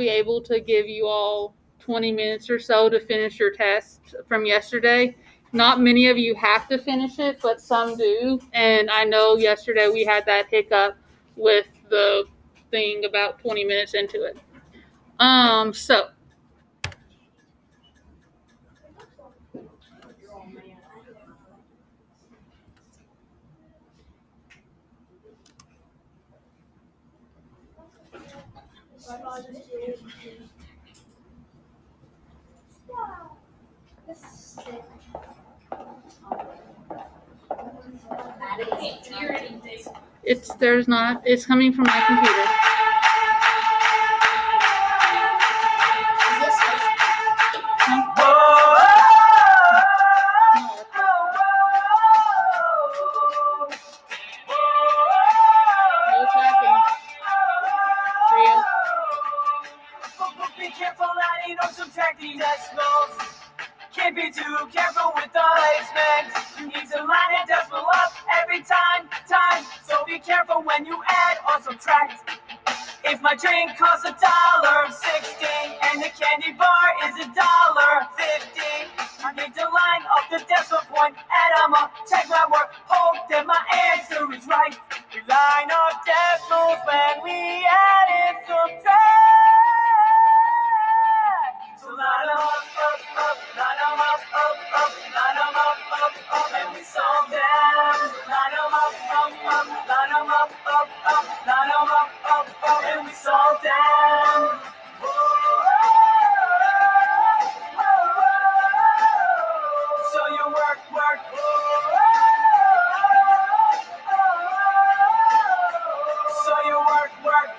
be able to give you all 20 minutes or so to finish your test from yesterday. Not many of you have to finish it, but some do. And I know yesterday we had that hiccup with the thing about 20 minutes into it. So it's coming from my computer. No tapping. Real. Be careful adding or subtracting decimals. Can't be too careful with the placement. You need to line a decimal up every time. So be careful when you add or subtract. If my drink costs $1.60 and the candy bar is $1.50, I need to line up the decimal point, add 'em up, check my work, hope that my answer is right. We line up decimals when we add and subtract. So line 'em up, line 'em up, line 'em up, and we solve them. Line 'em up, line 'em up, line 'em up, and we solve them. So you work. So you work.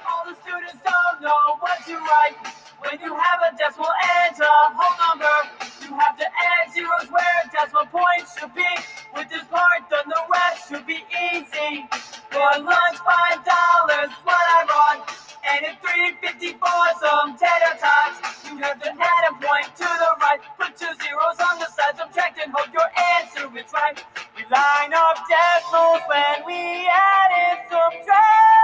All the students don't know what to write. When you have a decimal and a whole number, you have to add zeros where decimal points should be. With this part, then the rest should be easy. For lunch, $5, what I bought. And it's $3.50 for some tater tots. You have to add a point to the right, put 2 zeros on the side, subtract and hope your answer is right. We line up decimals when we add and subtract.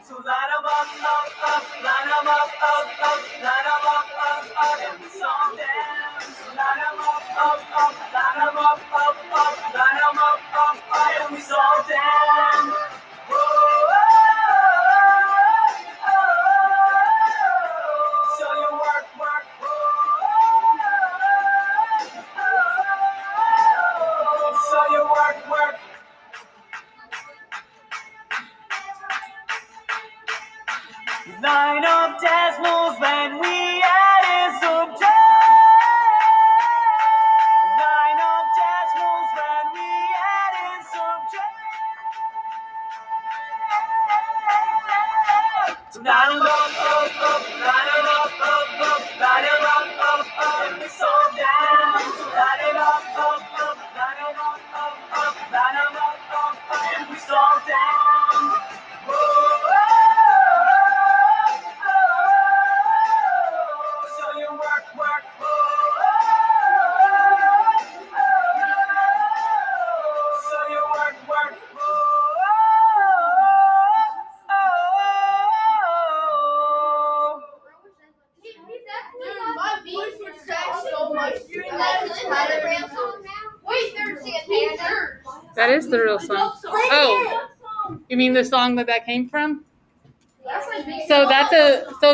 So line 'em up, line 'em up, line 'em up, and we solve them. So line 'em up, line 'em up, line 'em up, and we solve them. So you work. So you work. Line up decimals when we add and subtract. Line up decimals when we add and subtract. So line 'em up, line 'em up, line 'em up, and we solve them. So line it up, line 'em up, line 'em up, and we solve them. So you work. So you work. My voice would crack so much during that. Wait, there's a That is the real song. Oh, you mean the song that came from? So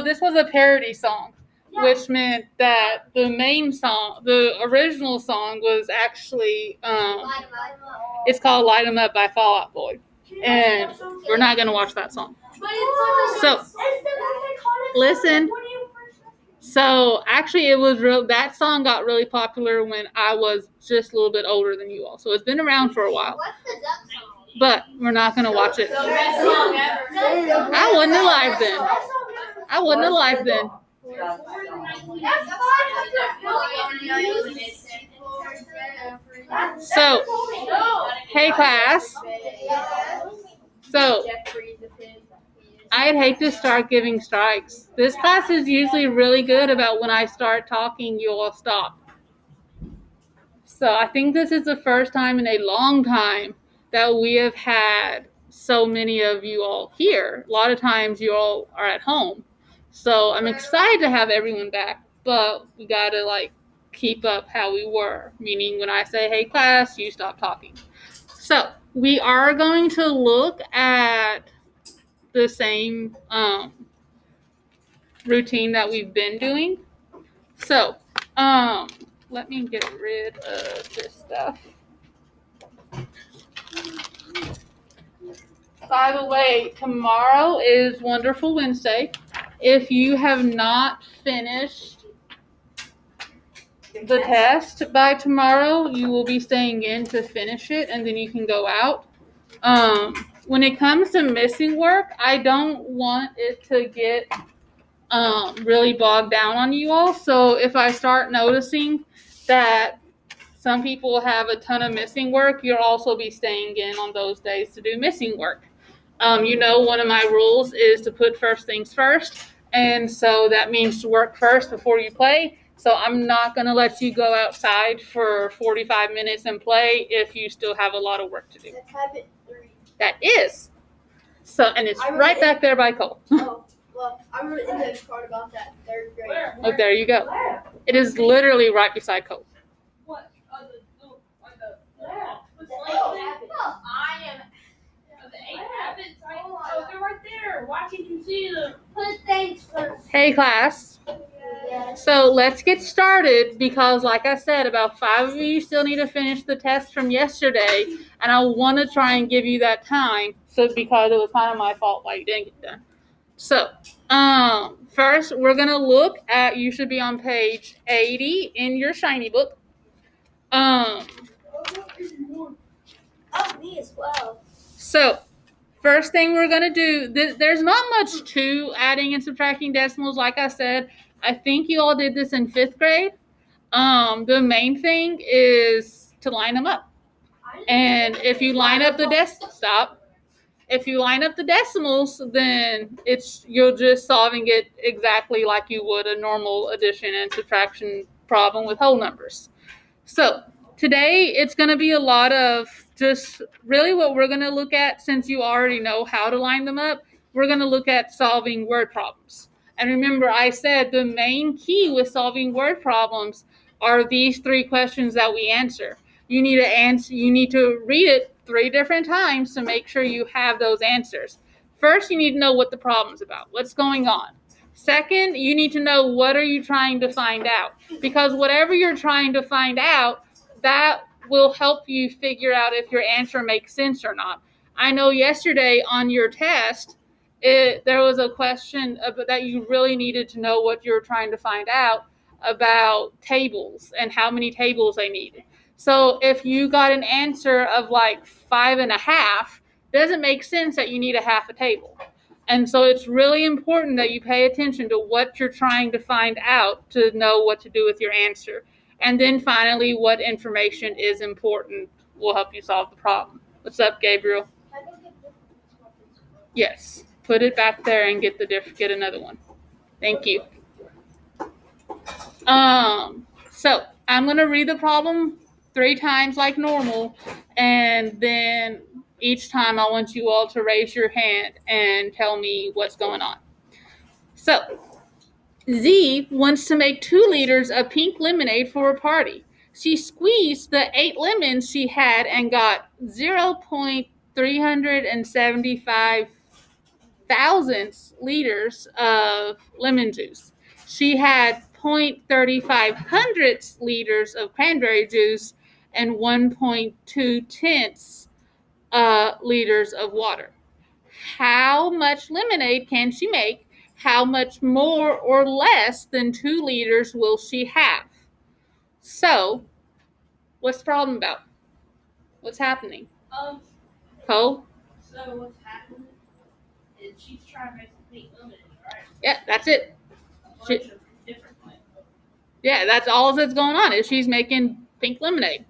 this was a parody song, which meant that the main song, the original song, was actually it's called "Light 'Em Up" by Fall Out Boy, and we're not gonna watch that song. So listen. So actually, that song got really popular when I was just a little bit older than you all. So it's been around for a while. What's the duck song? But we're not gonna watch it. The best song ever. I wasn't alive then. I wasn't alive then. So, hey class. So, I'd hate to start giving strikes. This class is usually really good about when I start talking, you all stop. So I think this is the first time in a long time that we have had so many of you all here. A lot of times you all are at home. So I'm excited to have everyone back, but we gotta like keep up how we were. Meaning when I say, hey class, you stop talking. So we are going to look at the same routine that we've been doing. So let me get rid of this stuff. By the way, tomorrow is Wonderful Wednesday. If you have not finished the test by tomorrow, you will be staying in to finish it, and then you can go out. When it comes to missing work, I don't want it to get really bogged down on you all. So if I start noticing that some people have a ton of missing work, you'll also be staying in on those days to do missing work. One of my rules is to put first things first. And so that means to work first before you play. So I'm not going to let you go outside for 45 minutes and play if you still have a lot of work to do. That's habit 3. That is. So, and it's right back there by Cole. Oh, well, I wrote an index card about that 3rd grade. Oh, there you go. It is literally right beside Cole. What? I am. The 8 habits. Oh, they're right there. Why can't you see them? Put things first. Hey class. Yes. So let's get started because like I said, about 5 of you still need to finish the test from yesterday, and I want to try and give you that time. So because it was kind of my fault why you didn't get done. So first we're gonna look at, you should be on page 80 in your shiny book. Oh, me as well. So first thing we're going to do, there's not much to adding and subtracting decimals. Like I said, I think you all did this in 5th grade. The main thing is to line them up. And if you line up the if you line up the decimals, then you're just solving it exactly like you would a normal addition and subtraction problem with whole numbers. So today it's going to be a lot of just really what we're going to look at, since you already know how to line them up. We're going to look at solving word problems. And remember, I said the main key with solving word problems are these 3 questions that we answer. You need to read it 3 different times to make sure you have those answers. First, you need to know what the problem's about. What's going on? Second, you need to know what are you trying to find out, because whatever you're trying to find out, that will help you figure out if your answer makes sense or not. I know yesterday on your test, there was a question that you really needed to know what you were trying to find out about tables and how many tables they needed. So if you got an answer of like 5.5, it doesn't make sense that you need a half a table. And so it's really important that you pay attention to what you're trying to find out to know what to do with your answer. And then finally, what information is important will help you solve the problem. What's up, Gabriel? Yes. Put it back there and get another one. Thank you. So I'm going to read the problem 3 times like normal, and then each time I want you all to raise your hand and tell me what's going on. So, Z wants to make 2 liters of pink lemonade for a party. She squeezed the 8 lemons she had and got 0.375 thousandths liters of lemon juice. She had 0.35 hundredths liters of cranberry juice and 1.2 tenths liters of water. How much lemonade can she make? How much more or less than 2 liters will she have? So, what's the problem about? What's happening? Cole? So what's happening is she's trying to make some pink lemonade, right? Yeah, that's it. A bunch of different things. Yeah, that's all that's going on is she's making pink lemonade.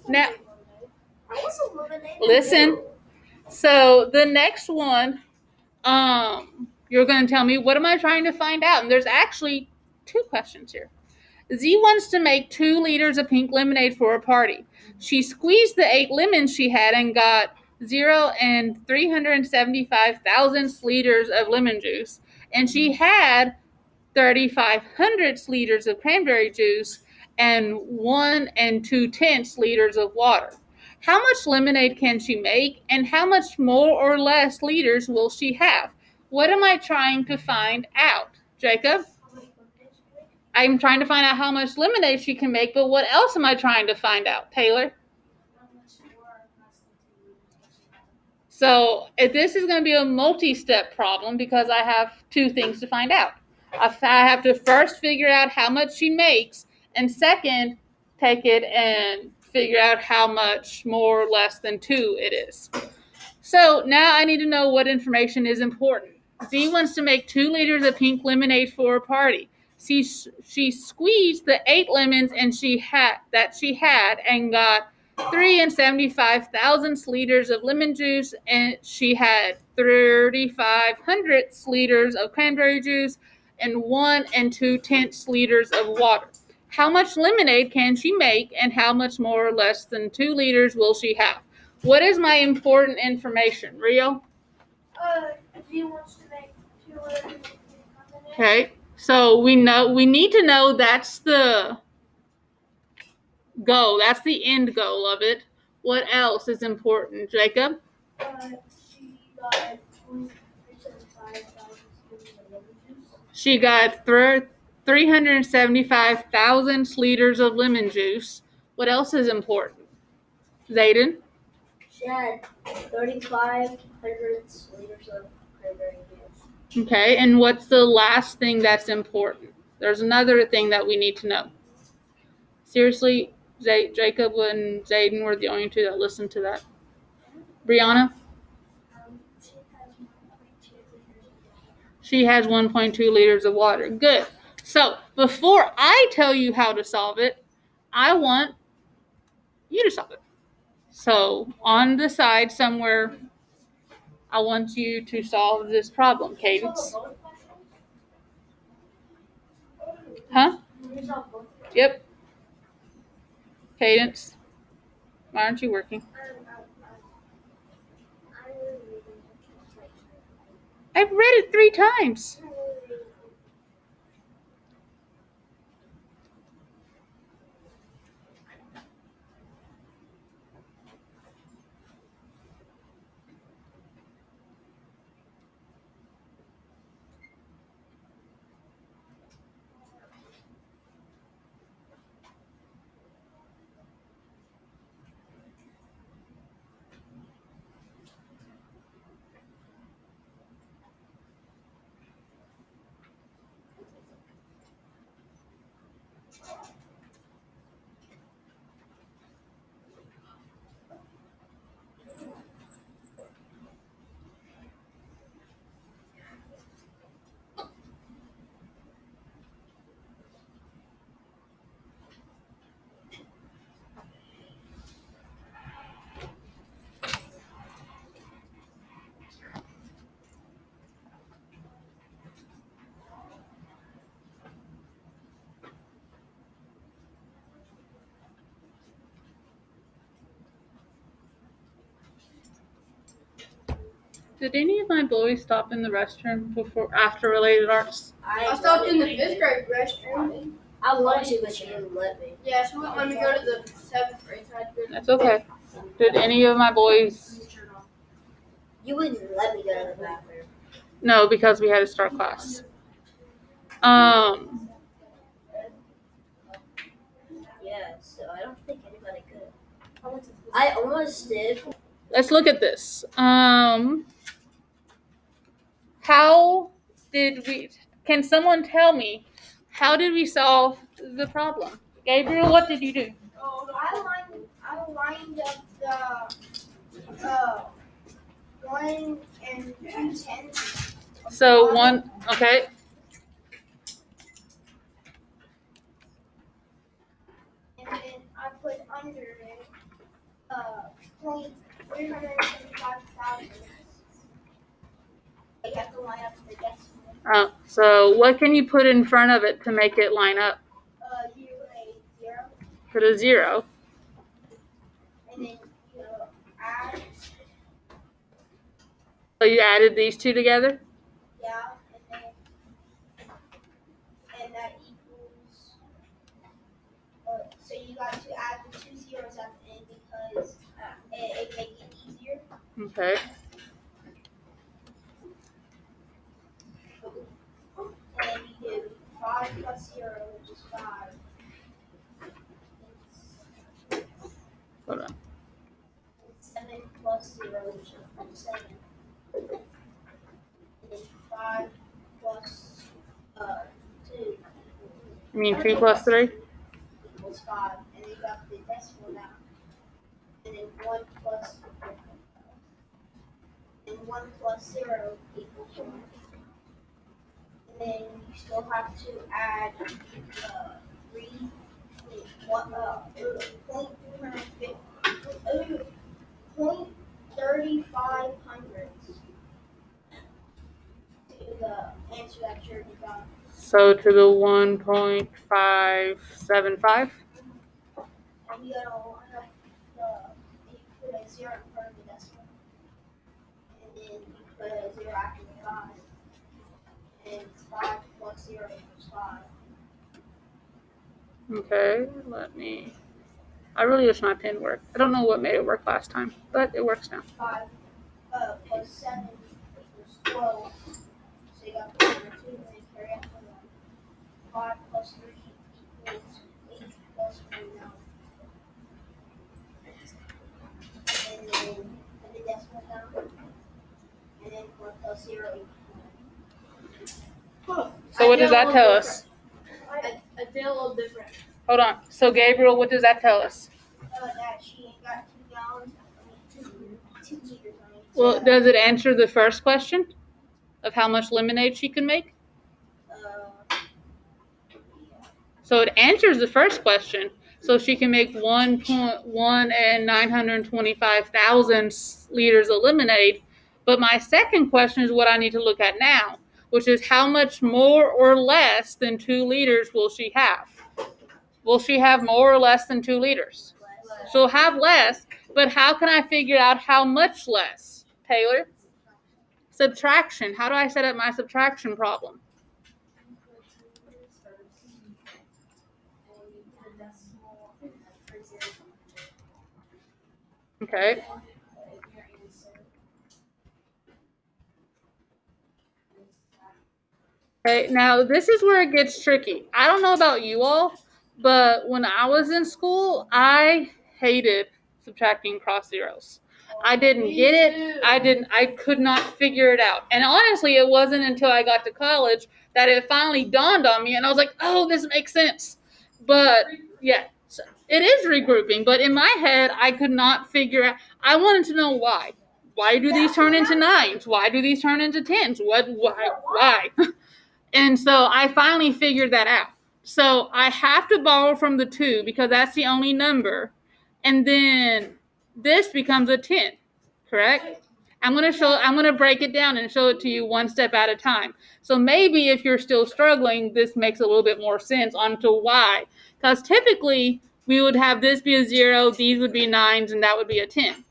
Now, listen. So the next one, you're going to tell me, what am I trying to find out? And there's actually 2 questions here. Z wants to make 2 liters of pink lemonade for a party. She squeezed the 8 lemons she had and got 0 and 375 thousandths liters of lemon juice, and she had 3,500 liters of cranberry juice and 1 and 2/10 liters of water. How much lemonade can she make, and how much more or less liters will she have? What am I trying to find out, Jacob? I'm trying to find out how much lemonade she can make, but what else am I trying to find out, Taylor? So this is going to be a multi-step problem because I have two things to find out. I have to first figure out how much she makes, and second, take it and figure out how much more or less than 2 it is. So now I need to know what information is important. Z wants to make 2 liters of pink lemonade for a party. She squeezed the 8 lemons and she had and got 375 thousandths liters of lemon juice, and she had 3,500 liters of cranberry juice and 1 and 2/10 liters of water. How much lemonade can she make, and how much more or less than 2 liters will she have? What is my important information, Rio? She wants to make 2 liters. Okay, so we need to know that's the goal. That's the end goal of it. What else is important, Jacob? She got 375,000 liters of lemon juice. She got 375,000 liters of lemon juice. What else is important? Zayden? She had 3,500 liters of cranberry juice. Okay, and what's the last thing that's important? There's another thing that we need to know. Seriously, Jacob and Zayden were the only two that listened to that. Brianna? She has 1.2 liters of water. Good. So before I tell you how to solve it, I want you to solve it. So on the side somewhere, I want you to solve this problem, Cadence. Huh? Yep. Cadence. Why aren't you working? I've read it 3 times. Did any of my boys stop in the restroom after related arts? I stopped in the 5th grade restroom. I wanted to, but she didn't let me. Yeah, she wouldn't let me go to the 7th grade, so I had to go to That's okay. Did any of my boys? You wouldn't let me go to the bathroom. No, because we had to start class. Yeah, so I don't think anybody could. I almost did. Let's look at this. How did we? Can someone tell me how did we solve the problem? Gabriel, what did you do? I lined up the 1 and 2/10. So 1, okay. And then I put under it 375,000. You have to line up the decimal. So what can you put in front of it to make it line up? You a 0. Put a 0. And then you add So you added these two together? Yeah, and that equals. So you got to add the 2 zeros at the end because it makes it easier. Okay. And then you do 5 plus 0, which is 5. Hold on. 7 plus 0, which is 7. And then 5 plus 2. You mean 3 plus 3? Equals 5. And then you got the decimal now. And then 1 plus 0 equals 1. And then you still have to add 3. 0.35 hundredths to the answer that you already got. So to the 1.575? And you gotta line up you put a 0 in front of the decimal. And then you put a 0 after the 5. And it's 5 plus 0 equals 5. Okay, I really wish my pen worked. I don't know what made it work last time, but it works now. 5 plus 7 equals 12. So you got the number 2 and then carry out the 1. 5 plus 3 equals 8 plus 3 now. And then put the decimal down. And then 1 plus 0 equals 1. So what does that tell us? I feel a little different. Hold on. So Gabriel, what does that tell us? That she ain't got 2 gallons. 2 liters. Well, does it answer the first question of how much lemonade she can make? So it answers the first question. So she can make 1.1 and 925,000 liters of lemonade. But my second question is what I need to look at now, which is how much more or less than 2 liters will she have? Will she have more or less than 2 liters? She'll have less, but how can I figure out how much less? Taylor? Subtraction. How do I set up my subtraction problem? Okay. Okay, now this is where it gets tricky. I don't know about you all, but when I was in school, I hated subtracting cross zeros. I didn't get it. I could not figure it out. And honestly, it wasn't until I got to college that it finally dawned on me and I was like, oh, this makes sense. But yeah, so it is regrouping, but in my head, I could not figure out. I wanted to know why. Why do these turn into 9s? Why do these turn into 10s? Why? And so I finally figured that out. So I have to borrow from the 2 because that's the only number. And then this becomes a 10, correct? I'm going to break it down and show it to you one step at a time. So maybe if you're still struggling, this makes a little bit more sense onto why. Because typically we would have this be a 0, these would be 9s, and that would be a 10.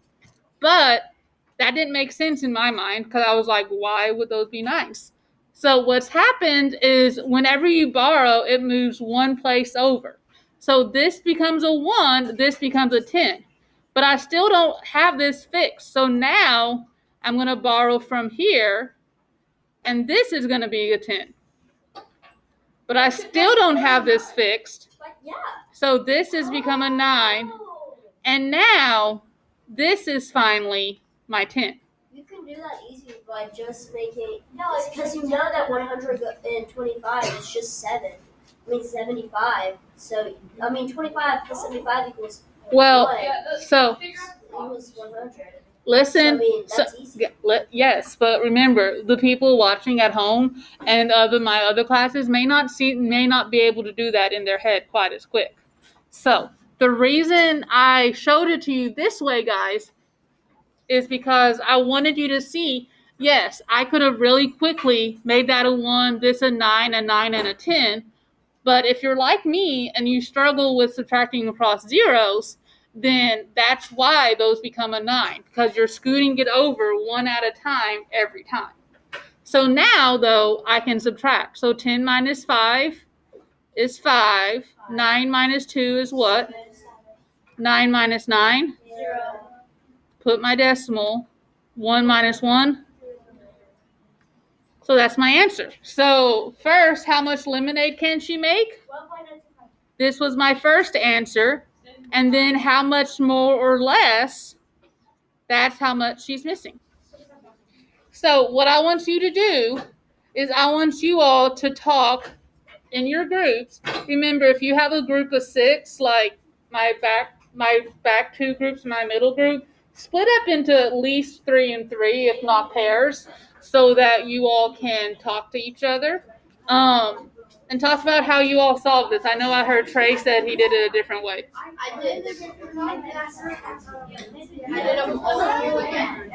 But that didn't make sense in my mind because I was like, why would those be 9s? So what's happened is whenever you borrow, it moves one place over. So this becomes a 1, this becomes a 10. But I still don't have this fixed. So now I'm going to borrow from here, and this is going to be a 10. But I still don't have this fixed. So this has become a 9. And now this is finally my 10. You can do that easy by just making, because you know that 125 is just 7. I mean 75. So, 25 plus 75 equals 1. So equals 100. Listen, so, that's easy. Yes, but remember, the people watching at home and my other classes may not be able to do that in their head quite as quick. So the reason I showed it to you this way, guys, is because I wanted you to see, yes, I could have really quickly made that a 1, this a 9, a 9, and a 10. But if you're like me and you struggle with subtracting across zeros, then that's why those become a 9, because you're scooting it over one at a time every time. So now, though, I can subtract. So 10 minus 5 is 5. 9 minus 2 is what? 9 minus 9? 0. Put my decimal. 1 minus 1? So that's my answer. So first, how much lemonade can she make? This was my first answer. And then how much more or less, that's how much she's missing. So what I want you to do is I want you all to talk in your groups. Remember, if you have a group of 6, like my back 2 groups, my middle group, split up into at least 3 and 3, if not pairs, so that you all can talk to each other. And talk about how you all solved this. I know I heard Trey said he did it a different way. I did. I did them all over again.